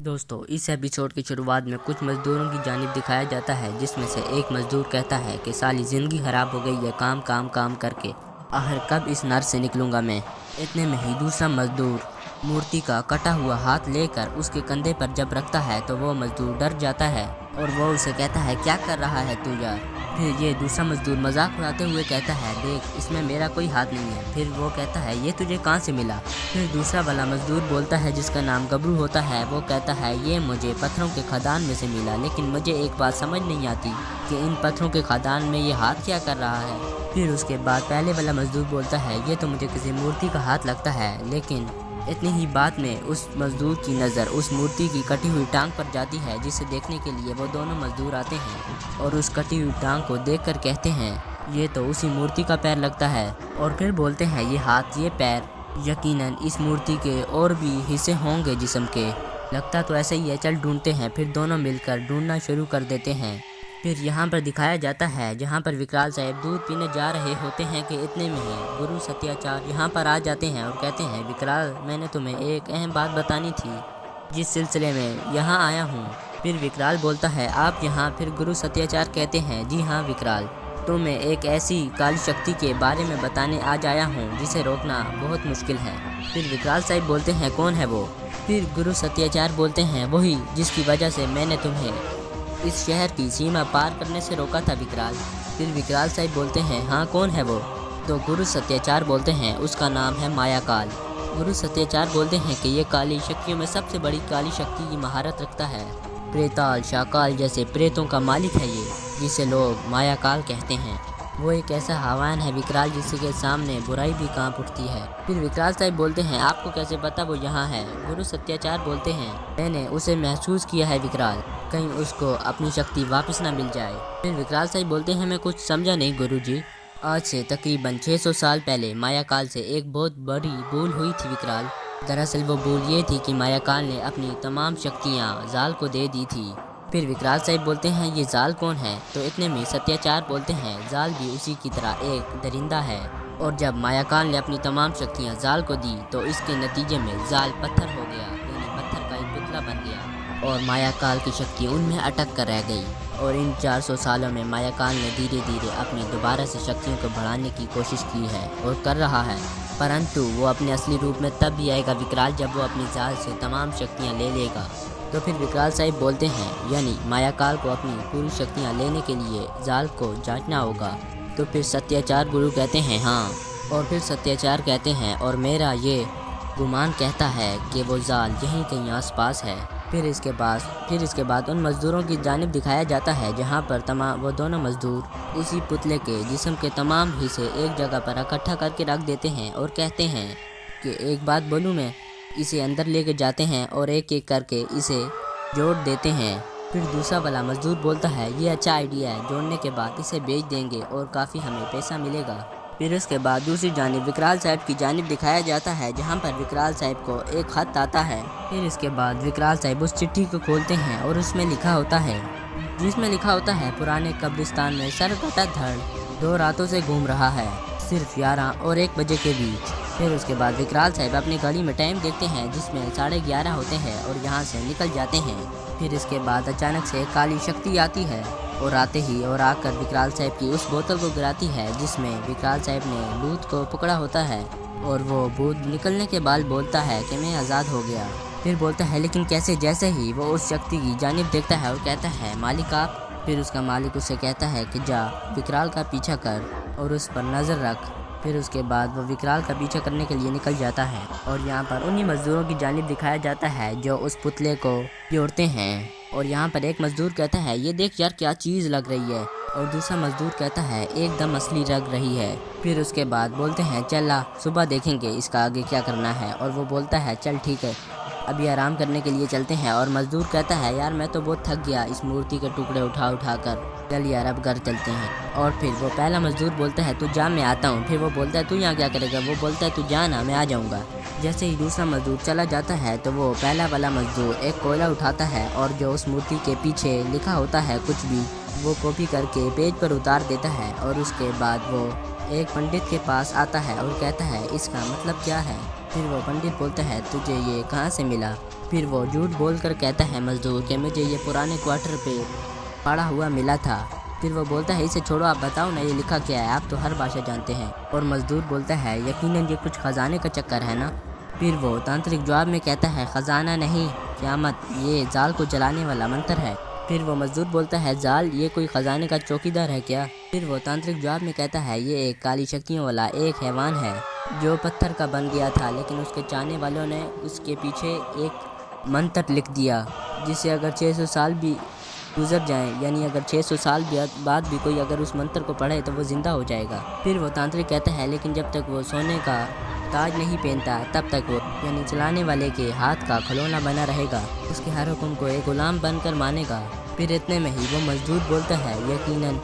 दोस्तों, इस एपिसोड की शुरुआत में कुछ मजदूरों की जानिब दिखाया जाता है, जिसमें से एक मजदूर कहता है कि साली ज़िंदगी खराब हो गई है काम काम काम करके, आखिर कब इस नर से निकलूंगा मैं। इतने में ही दूसरा मजदूर मूर्ति का कटा हुआ हाथ लेकर उसके कंधे पर जब रखता है तो वो मजदूर डर जाता है और वो उसे कहता है, क्या कर रहा है तू यार। फिर ये दूसरा मजदूर मजाक उड़ाते हुए कहता है, देख इसमें मेरा कोई हाथ नहीं है। फिर वो कहता है, ये तुझे कहाँ से मिला। फिर दूसरा वाला मजदूर बोलता है, जिसका नाम गबरू होता है, वो कहता है, ये मुझे पत्थरों के खदान में से मिला, लेकिन मुझे एक बात समझ नहीं आती कि इन पत्थरों के खदान में ये हाथ क्या कर रहा है। फिर उसके बाद पहले वाला मजदूर बोलता है, ये तो मुझे किसी मूर्ति का हाथ लगता है। लेकिन इतनी ही बात में उस मजदूर की नज़र उस मूर्ति की कटी हुई टांग पर जाती है, जिसे देखने के लिए वो दोनों मजदूर आते हैं और उस कटी हुई टांग को देखकर कहते हैं, ये तो उसी मूर्ति का पैर लगता है। और फिर बोलते हैं, ये हाथ ये पैर यकीनन इस मूर्ति के और भी हिस्से होंगे जिस्म के, लगता तो ऐसे ही है, चल ढूंढते हैं। फिर दोनों मिलकर ढूंढना शुरू कर देते हैं। फिर यहाँ पर दिखाया जाता है जहाँ पर विकराल साहब दूध पीने जा रहे होते हैं कि इतने में ही गुरु सत्याचार्य यहाँ पर आ जाते हैं और कहते हैं, विकराल मैंने तुम्हें एक अहम बात बतानी थी, जिस सिलसिले में यहाँ आया हूँ। फिर विकराल बोलता है, आप यहाँ। फिर गुरु सत्याचार्य कहते हैं, जी हाँ विकराल, तुम्हें एक ऐसी काली शक्ति के बारे में बताने आज आया हूँ जिसे रोकना बहुत मुश्किल है। फिर विकराल साहब बोलते हैं, कौन है वो। फिर गुरु सत्याचार्य बोलते हैं, वही जिसकी वजह से मैंने तुम्हें इस शहर की सीमा पार करने से रोका था विकराल। फिर विकराल साहब बोलते हैं, हाँ कौन है वो। तो गुरु सत्याचार्य बोलते हैं, उसका नाम है मायाकाल। गुरु सत्याचार्य बोलते हैं कि ये काली शक्तियों में सबसे बड़ी काली शक्ति की महारत रखता है। प्रेताल शाकाल जैसे प्रेतों का मालिक है ये, जिसे लोग मायाकाल कहते हैं। वो एक ऐसा हवान है विकराल जिसके सामने बुराई भी कांप उठती है। फिर विकराल साहब बोलते हैं, आपको कैसे पता वो यहाँ है। गुरु सत्याचार्य बोलते हैं, मैंने उसे महसूस किया है विकराल, कहीं उसको अपनी शक्ति वापस ना मिल जाए। फिर विकराल साहब बोलते हैं, मैं कुछ समझा नहीं गुरुजी। आज से तकरीबन 600 साल पहले मायाकाल से एक बहुत बड़ी भूल हुई थी विकराल। दरअसल वो भूल ये थी कि मायाकाल ने अपनी तमाम शक्तियाँ जाल को दे दी थी। फिर विकराल साहब बोलते हैं, ये जाल कौन है। तो इतने में सत्याचार्य बोलते हैं, जाल भी उसी की तरह एक दरिंदा है, और जब मायाकाल ने अपनी तमाम शक्तियाँ जाल को दी तो इसके नतीजे में जाल पत्थर हो गया, यानी पत्थर का एक पुतला बन गया और मायाकाल की शक्ति उनमें अटक कर रह गई। और इन 400 सालों में मायाकाल ने धीरे धीरे अपनी दोबारा से शक्तियों को बढ़ाने की कोशिश की है और कर रहा है, परंतु वो अपने असली रूप में तब भी आएगा विकराल, जब वो अपनी जाल से तमाम शक्तियाँ ले लेगा। तो फिर विकराल साहब बोलते हैं, यानी मायाकाल को अपनी पूरी शक्तियाँ लेने के लिए जाल को जांचना होगा। तो फिर सत्याचार्य गुरु कहते हैं, हाँ। और फिर सत्याचार्य कहते हैं, और मेरा ये गुमान कहता है कि वो जाल यहीं कहीं आसपास है। फिर इसके बाद उन मज़दूरों की जानिब दिखाया जाता है जहाँ पर वो दोनों मज़दूर उसी पुतले के जिस्म के तमाम हिस्से एक जगह पर इकट्ठा करके रख देते हैं और कहते हैं कि एक बात बोलूँ मैं, इसे अंदर लेके जाते हैं और एक एक करके इसे जोड़ देते हैं। फिर दूसरा वाला मजदूर बोलता है, ये अच्छा आइडिया है, जोड़ने के बाद इसे बेच देंगे और काफ़ी हमें पैसा मिलेगा। फिर उसके बाद दूसरी जानिब विकराल साहब की जानिब दिखाया जाता है जहाँ पर विकराल साहब को एक खत आता है। फिर इसके बाद विकराल साहब उस चिट्ठी को खोलते हैं और उसमें लिखा होता है, पुराने कब्रिस्तान में सर कटा धड़ 2 रातों से घूम रहा है, सिर्फ 11 और 1 बजे के बीच। फिर उसके बाद विकराल साहब अपनी घड़ी में टाइम देखते हैं जिसमें 11:30 होते हैं और यहाँ से निकल जाते हैं। फिर इसके बाद अचानक से काली शक्ति आती है और आकर विकराल साहब की उस बोतल को गिराती है जिसमें विकराल साहब ने भूत को पकड़ा होता है, और वो भूत निकलने के बाद बोलता है कि मैं आज़ाद हो गया। फिर बोलता है, लेकिन कैसे। जैसे ही वो उस शक्ति की जानिब देखता है और कहता है, मालिक आप। फिर उसका मालिक उसे कहता है कि जा विकराल का पीछा कर और उस पर नज़र रख। फिर उसके बाद वो विकराल का पीछा करने के लिए निकल जाता है और यहाँ पर उन्हीं मजदूरों की जानिब दिखाया जाता है जो उस पुतले को जोड़ते हैं। और यहाँ पर एक मजदूर कहता है, ये देख यार क्या चीज़ लग रही है, और दूसरा मजदूर कहता है, एकदम असली लग रही है। फिर उसके बाद बोलते हैं, चल सुबह देखेंगे इसका आगे क्या करना है। और वो बोलता है, चल ठीक है, अभी आराम करने के लिए चलते हैं। और मजदूर कहता है, यार मैं तो बहुत थक गया इस मूर्ति के टुकड़े उठा कर, चल यार अब घर चलते हैं। और फिर वो पहला मजदूर बोलता है, तू जा मैं आता हूँ। फिर वो बोलता है, तू यहाँ क्या करेगा। वो बोलता है, तू जा ना, मैं आ जाऊँगा। जैसे ही दूसरा मजदूर चला जाता है तो वो पहला वाला मजदूर एक कोयला उठाता है और जो उस मूर्ति के पीछे लिखा होता है कुछ भी, वो कॉपी करके पेज पर उतार देता है। और उसके बाद वो एक पंडित के पास आता है और कहता है, इसका मतलब क्या है। फिर वो पंडित बोलता है, तुझे ये कहाँ से मिला। پھر وہ جھوٹ بول کر کہتا ہے مزدور کہ مجھے یہ پرانے کوارٹر پہ پڑا ہوا ملا تھا۔ پھر وہ بولتا ہے اسے چھوڑو، آپ بتاؤ نا یہ لکھا کیا ہے، آپ تو ہر بھاشا جانتے ہیں۔ اور مزدور بولتا ہے یقیناً یہ کچھ خزانے کا چکر ہے نا۔ پھر وہ تانترک جواب میں کہتا ہے خزانہ نہیں قیامت، یہ زال کو جلانے والا منتر ہے۔ پھر وہ مزدور بولتا ہے زال یہ کوئی خزانے کا چوکیدار ہے کیا؟ پھر وہ تانترک جواب میں کہتا ہے یہ ایک کالی شکتیوں والا ایک حیوان ہے جو پتھر کا بن گیا تھا، لیکن اس کے چاہنے والوں نے اس کے پیچھے ایک منتر لکھ دیا جسے اگر 600 سال بھی گزر جائیں، یعنی اگر 600 سال بعد بھی کوئی اگر اس منتر کو پڑھے تو وہ زندہ ہو جائے گا۔ پھر وہ تانترک کہتا ہے لیکن جب تک وہ سونے کا تاج نہیں پہنتا تب تک وہ یعنی چلانے والے کے ہاتھ کا کھلونا بنا رہے گا، اس کے ہر حکم کو ایک غلام بن کر مانے گا۔ پھر اتنے میں ہی وہ مزدور بولتا ہے یقیناً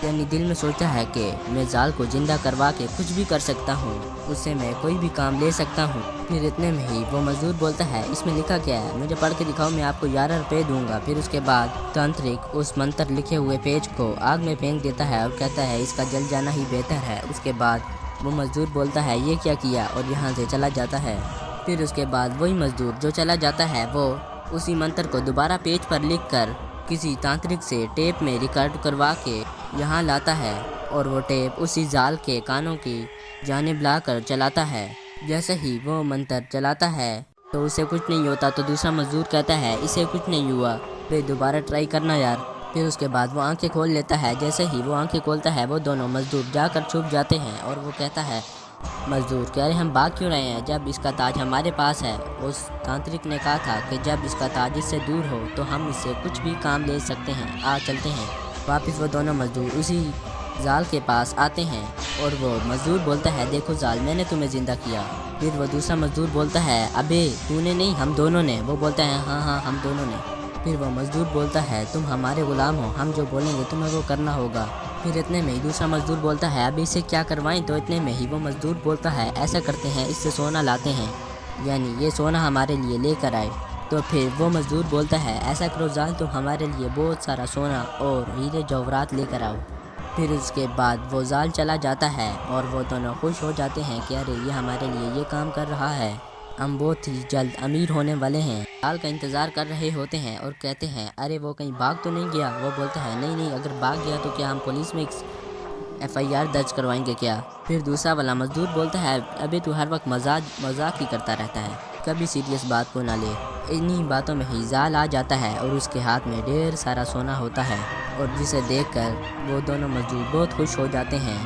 یعنی دل میں سوچتا ہے کہ میں زال کو زندہ کروا کے کچھ بھی کر سکتا ہوں، اس سے میں کوئی بھی کام لے سکتا ہوں۔ پھر اتنے میں ہی وہ مزدور بولتا ہے اس میں لکھا کیا ہے، مجھے پڑھ کے دکھاؤ، میں آپ کو 11 روپے دوں گا۔ پھر اس کے بعد تانترک اس منتر لکھے ہوئے پیج کو آگ میں پھینک دیتا ہے اور کہتا ہے اس کا جل جانا ہی بہتر ہے۔ اس کے بعد وہ مزدور بولتا ہے یہ کیا کیا اور یہاں سے چلا جاتا ہے۔ پھر اس کے بعد وہی مزدور جو چلا جاتا ہے وہ اسی منتر کو دوبارہ پیج پر لکھ کر کسی تانترک سے ٹیپ میں ریکارڈ کروا کے یہاں لاتا ہے اور وہ ٹیپ اسی زال کے کانوں کی جانب لا کر چلاتا ہے۔ جیسے ہی وہ منتر چلاتا ہے تو اسے کچھ نہیں ہوتا، تو دوسرا مزدور کہتا ہے اسے کچھ نہیں ہوا، پھر دوبارہ ٹرائی کرنا یار۔ پھر اس کے بعد وہ آنکھیں کھول لیتا ہے، جیسے ہی وہ آنکھیں کھولتا ہے وہ دونوں مزدور جا کر چھپ جاتے ہیں اور وہ کہتا ہے مزدور کہ ارے ہم بھاگ کیوں رہے ہیں جب اس کا تاج ہمارے پاس ہے؟ اس تانترک نے کہا تھا کہ جب اس کا تاج اس سے دور ہو تو ہم اس سے کچھ بھی کام لے سکتے ہیں، چلتے ہیں۔ واپس وہ دونوں مزدور اسی زال کے پاس آتے ہیں اور وہ مزدور بولتا ہے دیکھو زال میں نے تمہیں زندہ کیا۔ پھر وہ دوسرا مزدور بولتا ہے ابے تو نے نہیں ہم دونوں نے۔ وہ بولتا ہے ہاں ہم دونوں نے۔ پھر وہ مزدور بولتا ہے تم ہمارے غلام ہو، ہم جو بولیں گے تمہیں وہ کرنا ہوگا۔ پھر اتنے میں ہی دوسرا مزدور بولتا ہے ابھی اسے کیا کروائیں؟ تو اتنے میں ہی وہ مزدور بولتا ہے ایسا کرتے ہیں اس سے سونا لاتے ہیں، یعنی یہ سونا ہمارے لیے لے کر آئے۔ تو پھر وہ مزدور بولتا ہے ایسا کرو زال تم ہمارے لیے بہت سارا سونا اور ہیرے جواہرات لے کر آؤ۔ پھر اس کے بعد وہ زال چلا جاتا ہے اور وہ دونوں خوش ہو جاتے ہیں کہ ارے یہ ہمارے لیے یہ کام کر رہا ہے، ہم بہت ہی جلد امیر ہونے والے ہیں۔ زال کا انتظار کر رہے ہوتے ہیں اور کہتے ہیں ارے وہ کہیں بھاگ تو نہیں گیا؟ وہ بولتا ہے نہیں اگر بھاگ گیا تو کیا ہم پولیس میں FIR درج کروائیں گے کیا؟ پھر دوسرا والا مزدور بولتا ہے ابھی تو ہر وقت مذاق ہی کرتا رہتا ہے، کبھی سیریس بات کو نہ لے۔ انہی باتوں میں ہی زال آ جاتا ہے اور اس کے ہاتھ میں ڈھیر سارا سونا ہوتا ہے اور جسے دیکھ کر وہ دونوں مزدور بہت خوش ہو جاتے ہیں۔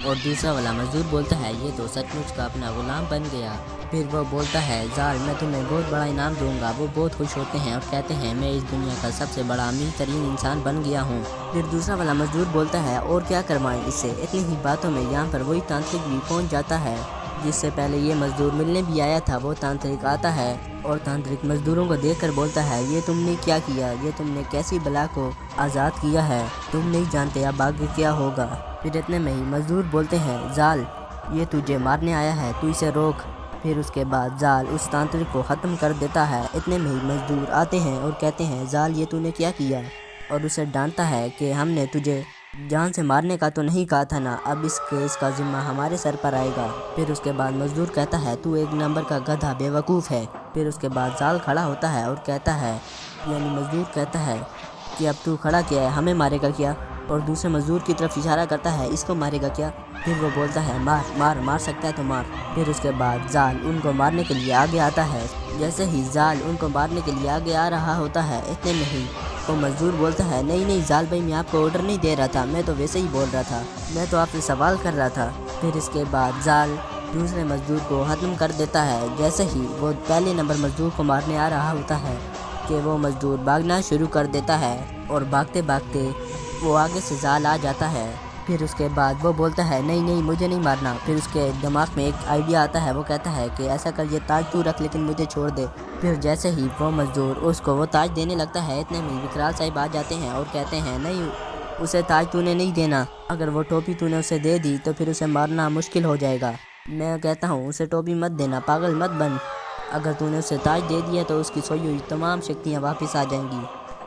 اور دوسرا والا مزدور بولتا ہے یہ تو سچ مچ کا اپنا غلام بن گیا۔ پھر وہ بولتا ہے زال میں تمہیں بہت بڑا انعام دوں گا۔ وہ بہت خوش ہوتے ہیں اور کہتے ہیں میں اس دنیا کا سب سے بڑا امیر ترین انسان بن گیا ہوں۔ پھر دوسرا والا مزدور بولتا ہے اور کیا کروائیں اس سے؟ اتنی ہی باتوں میں یہاں پر وہی تانترک بھی پہنچ جاتا ہے جس سے پہلے یہ مزدور ملنے بھی آیا تھا۔ وہ تانترک آتا ہے اور تانترک مزدوروں کو دیکھ کر بولتا ہے یہ تم نے کیا کیا، یہ تم نے کیسی بلا کو آزاد کیا ہے، تم نہیں جانتے اب آگے کیا ہوگا۔ پھر اتنے میں ہی مزدور بولتے ہیں زال یہ تجھے مارنے آیا ہے، تو اسے روک۔ پھر اس کے بعد زال اس تانترک کو ختم کر دیتا ہے۔ اتنے میں ہی مزدور آتے ہیں اور کہتے ہیں زال یہ تو نے کیا کیا، اور اسے ڈانٹتا ہے کہ ہم نے تجھے جان سے مارنے کا تو نہیں کہا تھا نا، اب اس کیس کا ذمہ ہمارے سر پر آئے گا۔ پھر اس کے بعد مزدور کہتا ہے تو ایک نمبر کا گدھا بے وقوف ہے۔ پھر اس کے بعد زال کھڑا ہوتا ہے اور کہتا ہے یعنی مزدور کہتا ہے کہ اب تو کھڑا کیا ہے، ہمیں مارے گا کیا؟ اور دوسرے مزدور کی طرف اشارہ کرتا ہے اس کو مارے گا کیا؟ پھر وہ بولتا ہے مار سکتا ہے تو مار۔ پھر اس کے بعد زال ان کو مارنے کے لیے آگے آتا ہے۔ جیسے ہی زال ان کو مارنے کے لیے آگے آ رہا ہوتا ہے اتنے میں ہی وہ مزدور بولتا ہے نہیں زال بھائی میں آپ کو آرڈر نہیں دے رہا تھا، میں تو ویسے ہی بول رہا تھا، میں تو آپ سے سوال کر رہا تھا۔ پھر اس کے بعد زال دوسرے مزدور کو ختم کر دیتا ہے۔ جیسے ہی وہ پہلے نمبر مزدور کو مارنے آ رہا ہوتا ہے کہ وہ مزدور بھاگنا شروع کر دیتا ہے اور بھاگتے بھاگتے وہ آگے سے زال آ جاتا ہے۔ پھر اس کے بعد وہ بولتا ہے نہیں مجھے نہیں مارنا۔ پھر اس کے دماغ میں ایک آئیڈیا آتا ہے، وہ کہتا ہے کہ ایسا کر یہ تاج تو رکھ لیکن مجھے چھوڑ دے۔ پھر جیسے ہی وہ مزدور اس کو وہ تاج دینے لگتا ہے اتنے میں وکرال صاحب آ جاتے ہیں اور کہتے ہیں نہیں اسے تاج تو نے نہیں دینا، اگر وہ ٹوپی تو نے اسے دے دی تو پھر اسے مارنا مشکل ہو جائے گا، میں کہتا ہوں اسے ٹوپی مت دینا، پاگل مت بن، اگر تو نے اسے تاج دے دیا تو اس کی سوئی ہوئی تمام شکتیاں واپس آ جائیں گی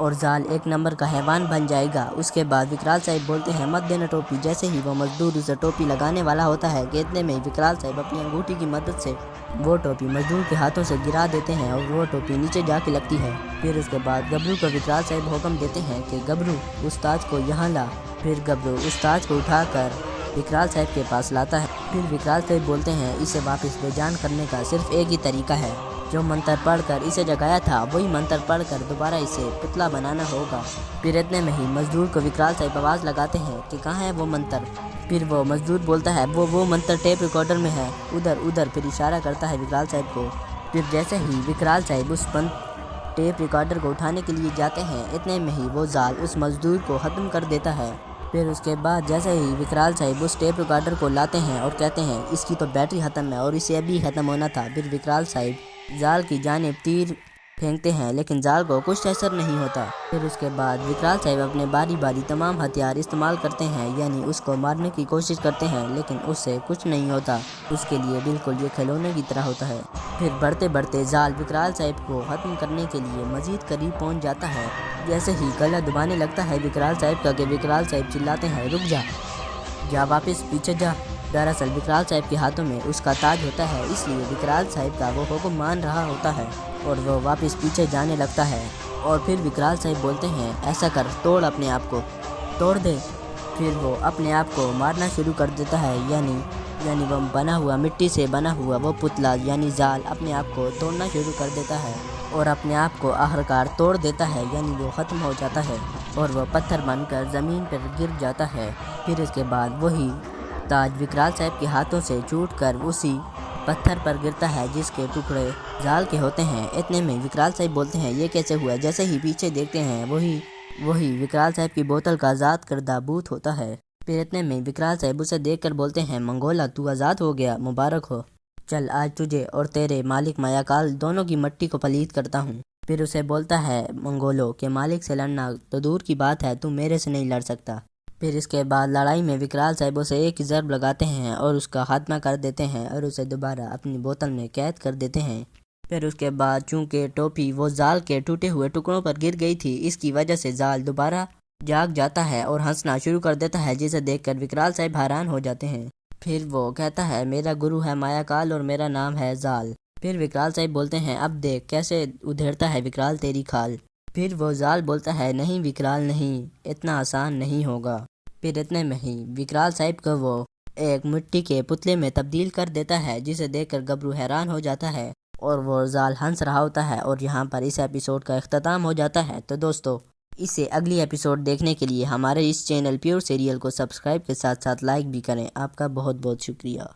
और जाल एक नंबर का हैवान बन जाएगा। उसके बाद विकराल साहब बोलते हैं मत देना टोपी। जैसे ही वो मजदूर उसे टोपी लगाने वाला होता है कि इतने में ही विकराल साहब अपनी अंगूठी की मदद से वो टोपी मजदूर के हाथों से गिरा देते हैं और वो टोपी नीचे जाके लगती है। फिर उसके बाद गबरू को विकराल साहब हुक्म देते हैं कि गबरू उस ताज को यहाँ ला। फिर गबरू उस ताज को उठाकर विकराल साहब के पास लाता है। फिर विकराल साहब बोलते हैं इसे वापस बेजान करने का सिर्फ एक ही तरीका है, जो मंत्र पढ़कर इसे जगाया था वही मंत्र पढ़कर दोबारा इसे पुतला बनाना होगा। फिर इतने में ही मजदूर को विकराल साहब आवाज़ लगाते हैं कि कहाँ है वो मंत्र। फिर वो मजदूर बोलता है वो मंत्र टेप रिकॉर्डर में है, उधर। फिर इशारा करता है विकराल साहब को। फिर जैसे ही विकराल साहब उस टेप रिकॉर्डर को उठाने के लिए जाते हैं, इतने में ही वो जाल उस मजदूर को ख़त्म कर देता है। फिर उसके बाद जैसे ही विकराल साहब उस टेप रिकॉर्डर को लाते हैं और कहते हैं इसकी तो बैटरी ख़त्म है और इसे अभी ख़त्म होना था। फिर विकराल साहब जाल की जानिब तीर फेंकते हैं लेकिन जाल को कुछ असर नहीं होता। फिर उसके बाद विकराल साहब अपने बारी बारी तमाम हथियार इस्तेमाल करते हैं, यानी उसको मारने की कोशिश करते हैं लेकिन उससे कुछ नहीं होता। उसके लिए बिल्कुल ये खिलौने की तरह होता है। फिर बढ़ते बढ़ते जाल विकराल साहब को ख़त्म करने के लिए मज़ीद करीब पहुंच जाता है। जैसे ही गला दबाने लगता है विकराल साहब का कि विकराल साहब चिल्लाते हैं रुक जा वापस पीछे जा। दरअसल विकराल साहब के हाथों में उसका ताज होता है, इसलिए विकराल साहब का वो हुक्म मान रहा होता है और वो वापस पीछे जाने लगता है। और फिर विकराल साहब बोलते हैं ऐसा कर, तोड़ अपने आप को, तोड़ दे। फिर वो अपने आप को मारना शुरू कर देता है, यानी वो बना हुआ मिट्टी से बना हुआ वो पुतला यानी जाल अपने आप को तोड़ना शुरू कर देता है और अपने आप को आखिरकार तोड़ देता है, यानी वो ख़त्म हो जाता है और वो पत्थर बनकर ज़मीन पर गिर जाता है। फिर इसके बाद वही ताज विकराल साहब के हाथों से छूटकर उसी पत्थर पर गिरता है जिसके टुकड़े जाल के होते हैं। इतने में विकराल साहब बोलते हैं ये कैसे हुआ। जैसे ही पीछे देखते हैं वही विकराल साहब की बोतल का आज़ाद करदा बूत होता है। फिर इतने में विकराल साहब उसे देखकर बोलते हैं मंगोला तू आज़ाद हो गया, मुबारक हो। चल आज तुझे और तेरे मालिक मायाकाल दोनों की मट्टी को पलीत करता हूँ। फिर उसे बोलता है मंगोलो के मालिक से लड़ना तो दूर की बात है, तू मेरे से नहीं लड़ सकता। फिर इसके बाद लड़ाई में विकराल साहब उसे एक ज़रब लगाते हैं और उसका खात्मा कर देते हैं और उसे दोबारा अपनी बोतल में कैद कर देते हैं। फिर उसके बाद चूंकि टोपी वो जाल के टूटे हुए टुकड़ों पर गिर गई थी, इसकी वजह से जाल दोबारा जाग जाता है और हंसना शुरू कर देता है, जिसे देखकर विकराल साहब हैरान हो जाते हैं। फिर वो कहता है मेरा गुरु है मायाकाल और मेरा नाम है जाल। फिर विकराल साहब बोलते हैं अब देख कैसे उधेड़ता है विकराल तेरी खाल। फिर वो जाल बोलता है नहीं विकराल नहीं, इतना आसान नहीं होगा। फिर इतने में ही विकराल साहब को वो एक मिट्टी के पुतले में तब्दील कर देता है, जिसे देखकर गबरू हैरान हो जाता है और वो जाल हंस रहा होता है। और यहाँ पर इस एपिसोड का इख्तिताम हो जाता है। तो दोस्तों इसे अगली एपिसोड देखने के लिए हमारे इस चैनल प्योर सीरियल को सब्सक्राइब के साथ साथ लाइक भी करें। आपका बहुत बहुत शुक्रिया।